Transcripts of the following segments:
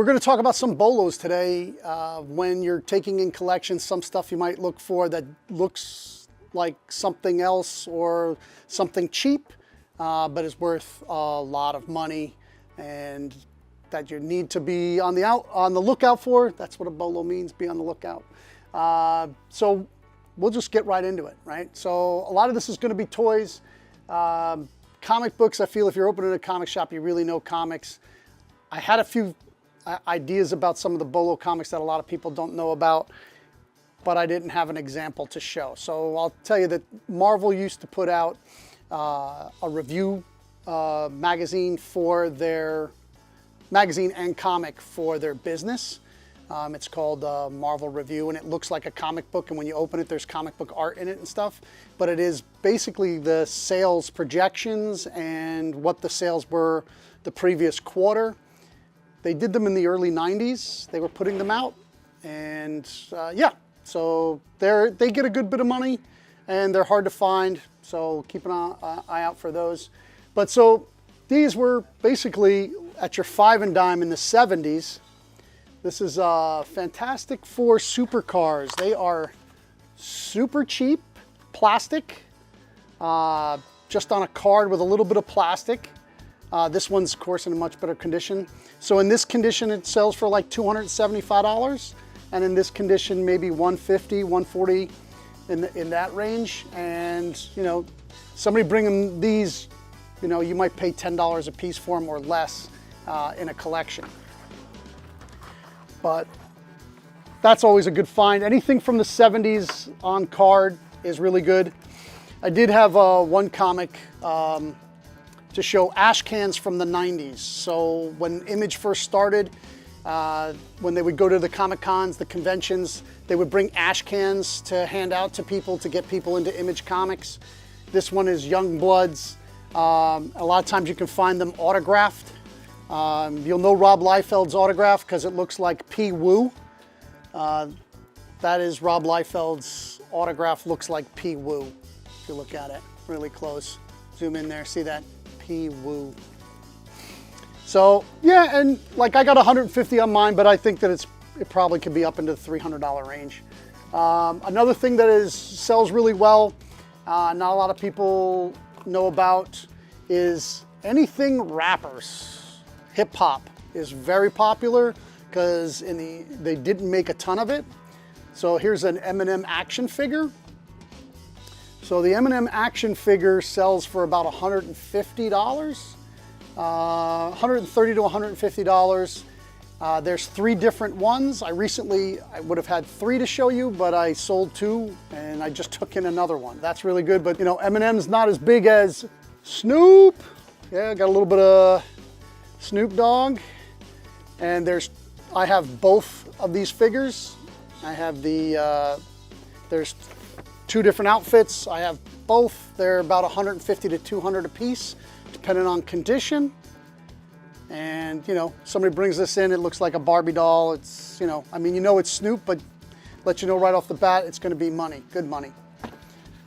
We're going to talk about some bolos today. When you're taking in collections, some stuff you might look for that looks like something else or something cheap, but is worth a lot of money, and that you need to be on the lookout for. That's what a bolo means, be on the lookout. So we'll just get right into it, right? So a lot of this is going to be toys. Comic books, I feel if you're opening a comic shop, you really know comics. I had a few ideas about some of the bolo comics that a lot of people don't know about, but I didn't have an example to show. So I'll tell you that Marvel used to put out a review magazine and comic for their business. It's called Marvel Review, and it looks like a comic book, and when you open it, there's comic book art in it and stuff. But it is basically the sales projections and what the sales were the previous quarter. They did them in the early 90s. They were putting them out, and yeah, so they get a good bit of money, and they're hard to find, so keep an eye out for those. But so these were basically at your 5 and dime in the 70s. This is Fantastic Four supercars. They are super cheap, plastic, just on a card with a little bit of plastic. This one's, of course, in a much better condition. So in this condition, it sells for like $275, and in this condition, maybe $150, $140 in that range. And you know, somebody bringing these, you know, you might pay $10 a piece for them or less in a collection. But that's always a good find. Anything from the 70s on card is really good. I did have one comic to show ash cans from the 90s. So when Image first started, when they would go to the Comic Cons, the conventions, they would bring ash cans to hand out to people to get people into Image comics. This one is Young Bloods. A lot of times you can find them autographed. You'll know Rob Liefeld's autograph because it looks like P. Woo. That is Rob Liefeld's autograph, looks like P. Woo. If you look at it really close, zoom in there, see that? P. Woo. So yeah, and like I got 150 on mine, but I think that it probably could be up into the $300 range. Another thing that sells really well, not a lot of people know about, is anything rappers. Hip hop is very popular because they didn't make a ton of it. So here's an Eminem action figure. So the Eminem action figure sells for about $150, $130 to $150. There's 3 different ones. I would have had 3 to show you, but I sold 2 and I just took in another one. That's really good, but you know, Eminem's not as big as Snoop. Yeah, got a little bit of Snoop Dogg. And I have both of these figures. I have there's 2 different outfits. I have both. They're about $150 to $200 a piece, depending on condition. And you know, somebody brings this in, it looks like a Barbie doll. It's, you know, I mean, you know it's Snoop, but let you know right off the bat, it's gonna be money, good money.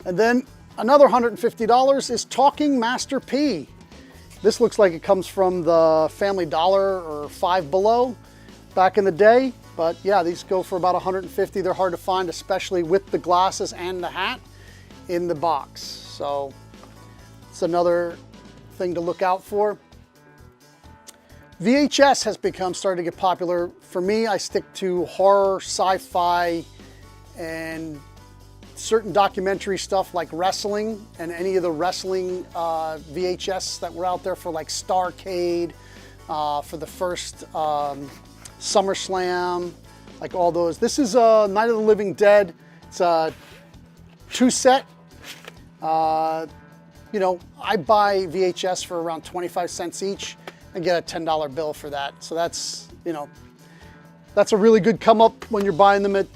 And then another $150 is Talking Master P. This looks like it comes from the Family Dollar or Five Below back in the day. But yeah, these go for about $150. They're hard to find, especially with the glasses and the hat in the box. So it's another thing to look out for. VHS has started to get popular. For me, I stick to horror, sci-fi, and certain documentary stuff like Reselling, and any of the wrestling VHS that were out there for like Starrcade, for the first SummerSlam, like all those. This is Night of the Living Dead. It's a 2-set. You know, I buy VHS for around 25 cents each and get a $10 bill for that. So that's, you know, that's a really good come up when you're buying them at,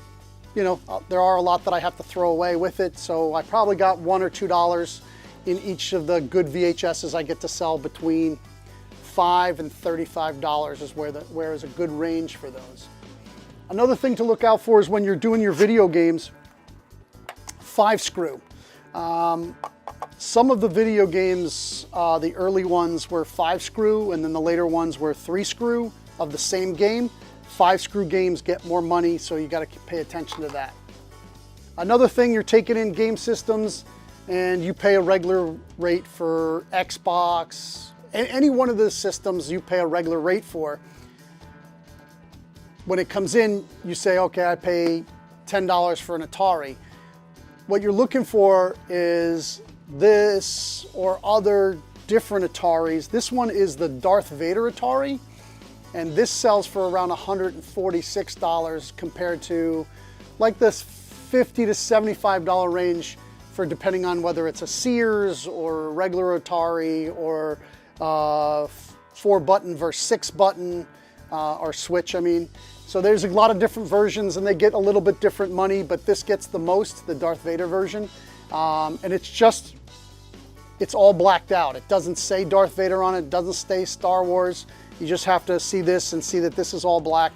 you know, there are a lot that I have to throw away with it. So I probably got $1 or $2 in each of the good VHSs I get to sell. Between $5 and $35 is where is a good range for those. Another thing to look out for is when you're doing your video games, 5-screw. Some of the video games, the early ones were 5-screw, and then the later ones were 3-screw. of the same game. 5-screw games get more money, so you got to pay attention to that. Another thing, you're taking in game systems and you pay a regular rate for Xbox, any one of the systems you pay a regular rate for. When it comes in, you say, okay, I pay $10 for an Atari. What you're looking for is this or other different Ataris. This one is the Darth Vader Atari, and this sells for around $146 compared to like this $50 to $75 range for depending on whether it's a Sears or a regular Atari or 4-button versus 6-button or Switch, I mean. So there's a lot of different versions and they get a little bit different money, but this gets the most, the Darth Vader version. And it's all blacked out. It doesn't say Darth Vader on it, it doesn't say Star Wars. You just have to see this and see that this is all black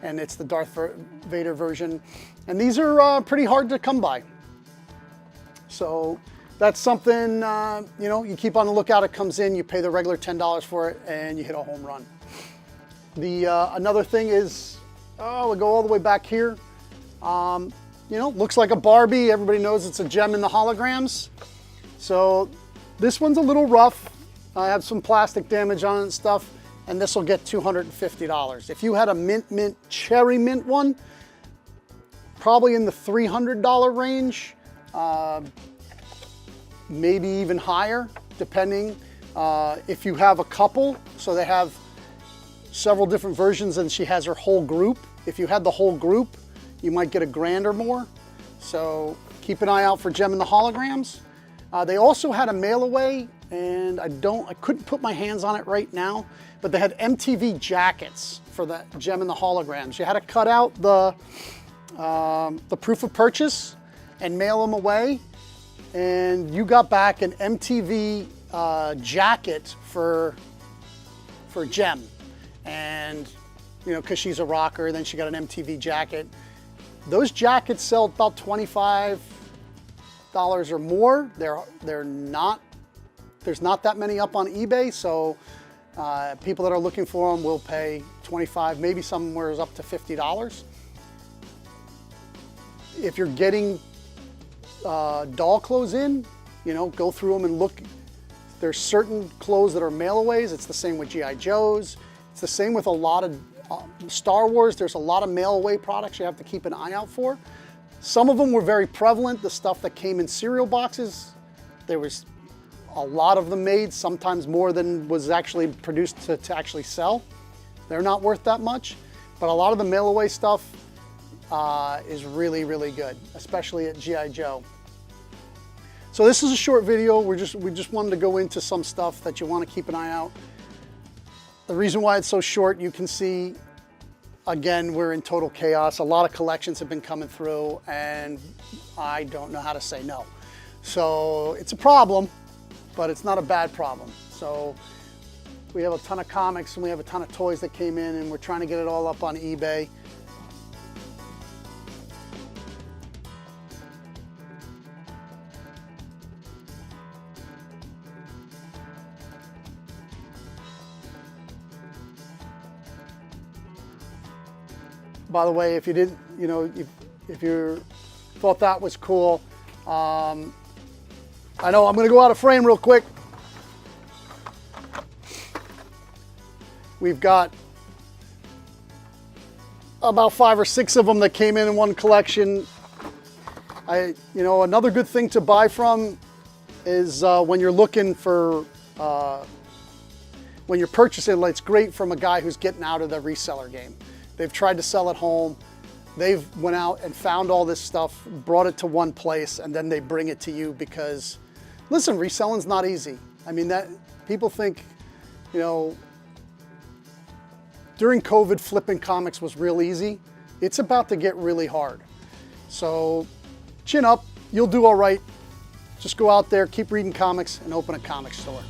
and it's the Darth Vader version. And these are pretty hard to come by. So that's something, you know, you keep on the lookout. It comes in, you pay the regular $10 for it, and you hit a home run. Another thing is, we go all the way back here. You know, looks like a Barbie. Everybody knows it's a gem in the holograms. So this one's a little rough. I have some plastic damage on it and stuff, and this will get $250. If you had a mint cherry mint one, probably in the $300 range, maybe even higher, depending if you have a couple. So they have several different versions and she has her whole group. If you had the whole group, you might get $1,000 or more. So keep an eye out for gem in the holograms. They also had a mail away, and I couldn't put my hands on it right now, but they had MTV jackets for the gem in the holograms. You had to cut out the proof of purchase and mail them away, and you got back an MTV jacket for Gem. And you know, because she's a rocker, then she got an MTV jacket. Those jackets sell about $25 or more. They're not, there's not that many up on eBay, so people that are looking for them will pay $25, maybe somewhere up to $50. If you're getting doll clothes in, you know, go through them and look. There's certain clothes that are mail-aways. It's the same with G.I. Joes. It's the same with a lot of Star Wars. There's a lot of mail-away products you have to keep an eye out for. Some of them were very prevalent. The stuff that came in cereal boxes, there was a lot of them made, sometimes more than was actually produced to actually sell. They're not worth that much, but a lot of the mail-away stuff is really, really good, especially at G.I. Joe. So this is a short video. We just wanted to go into some stuff that you want to keep an eye out. The reason why it's so short, you can see, again, we're in total chaos. A lot of collections have been coming through, and I don't know how to say no. So it's a problem, but it's not a bad problem. So we have a ton of comics and we have a ton of toys that came in, and we're trying to get it all up on eBay. By the way, if you didn't, you know, if you thought that was cool, I know I'm going to go out of frame real quick. We've got about 5 or 6 of them that came in one collection. You know, another good thing to buy from is when you're looking for, when you're purchasing, it's great from a guy who's getting out of the reseller game. They've tried to sell at home. They've went out and found all this stuff, brought it to one place, and then they bring it to you because, listen, reselling's not easy. I mean, that people think, you know, during COVID, flipping comics was real easy. It's about to get really hard. So chin up, you'll do all right. Just go out there, keep reading comics, and open a comic store.